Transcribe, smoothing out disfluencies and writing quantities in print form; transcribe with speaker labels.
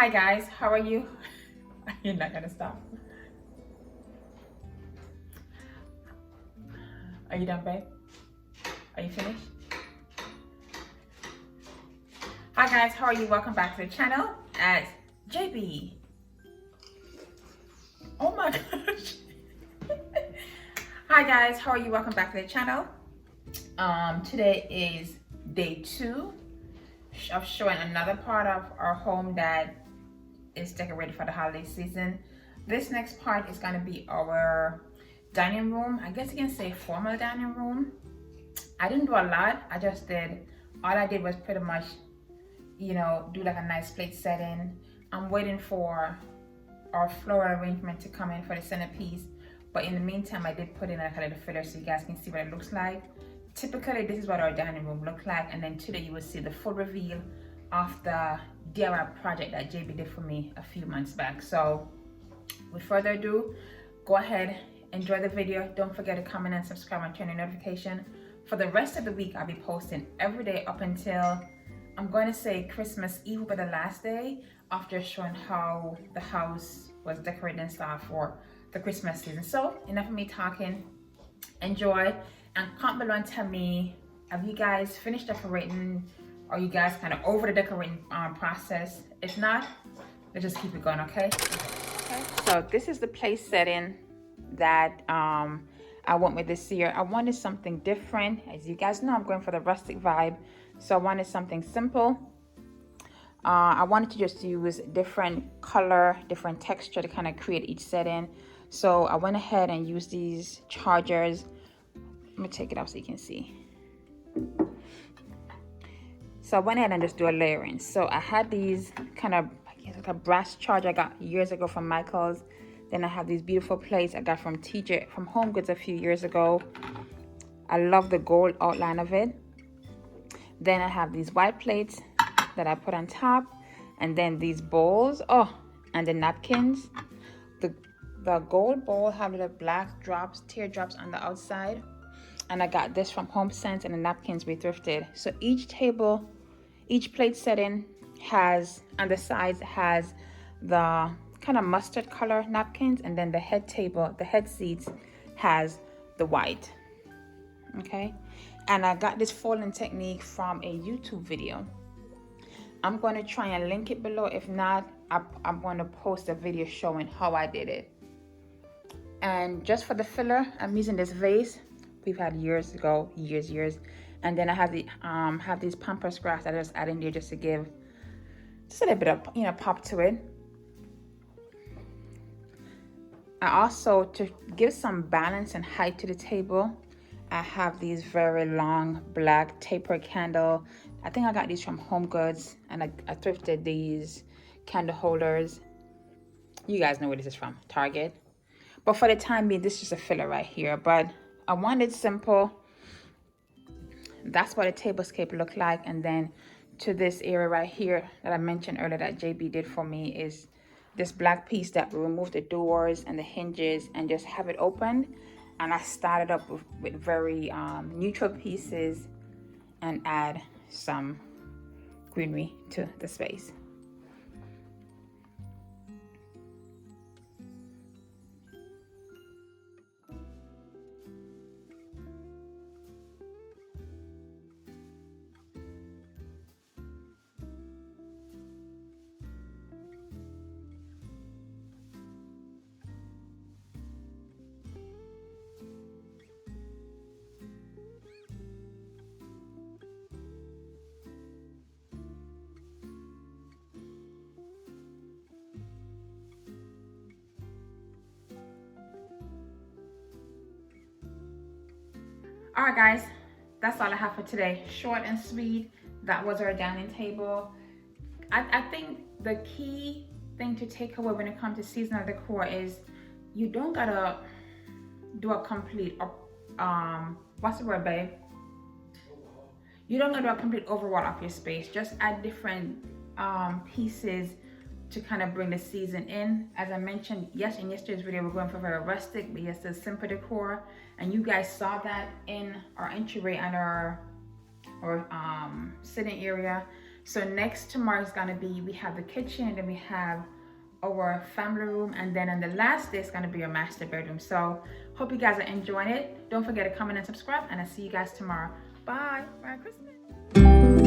Speaker 1: Hi guys, how are you? You're not gonna stop. Are you done, babe? Are you finished? Hi guys, how are you? Welcome back to the channel as JB. Oh my gosh. Hi guys, how are you? Welcome back to the channel. Today is day 2 of showing another part of our home that is decorated for the holiday season. This next part is going to be our dining room. I guess you can say formal dining room. I didn't do a lot. All I did was pretty much, do like a nice plate setting. I'm waiting for our floral arrangement to come in for the centerpiece. But in the meantime, I did put in like a little filler so you guys can see what it looks like. Typically, this is what our dining room looks like. And then today you will see the full reveal of the DIY project that JB did for me a few months back. So with further ado, go ahead, enjoy the video. Don't forget to comment and subscribe and turn your notification. For the rest of the week, I'll be posting every day up until, I'm going to say Christmas Eve, but the last day, after showing how the house was decorated and stuff for the Christmas season. So enough of me talking. Enjoy, and comment below and tell me, have you guys finished decorating? Are you guys kind of over the decorating process? If not, let's just keep it going, okay? So this is the place setting that I went with this year. I wanted something different. As you guys know, I'm going for the rustic vibe. So I wanted something simple. I wanted to just use different color, different texture to kind of create each setting. So I went ahead and used these chargers. Let me take it out so you can see. So I went ahead and just do a layering. So I had these kind of, I guess like a brass charger I got years ago from Michael's. Then I have these beautiful plates I got from from Home Goods a few years ago. I love the gold outline of it. Then I have these white plates that I put on top. And then these bowls, and the napkins. The gold bowl have little black drops, teardrops on the outside. And I got this from HomeSense, and the napkins we thrifted. So each plate setting has, on the sides, has the kind of mustard color napkins, and then the head seats has the white. Okay, and I got this folding technique from a YouTube video. I'm going to try and link it below. If not, I'm going to post a video showing how I did it. And just for the filler, I'm using this vase we've had years ago, years. And then I have these pampas grass that I just add in there just to give just a little bit of pop to it. I also, to give some balance and height to the table, I have these very long black taper candle. I think I got these from Home Goods, and I thrifted these candle holders. You guys know where this is from, Target. But for the time being, this is just a filler right here. But I wanted simple. That's what a tablescape looked like. And then to this area right here that I mentioned earlier that JB did for me is this black piece that will remove the doors and the hinges and just have it open. And I started up with very neutral pieces and add some greenery to the space. All right, guys, that's all I have for today. Short and sweet. That was our dining table. I think the key thing to take away when it comes to seasonal decor is you don't gotta do a complete, what's the word, babe? You don't gotta do a complete overhaul of your space. Just add different pieces to kind of bring the season in. As I mentioned, yes, in yesterday's video, we're going for very rustic, but yes, the simple decor. And you guys saw that in our entryway and our sitting area. So next tomorrow is gonna be, we have the kitchen, and then we have our family room, and then on the last day is gonna be our master bedroom. So hope you guys are enjoying it. Don't forget to comment and subscribe, and I'll see you guys tomorrow. Bye. Merry Christmas.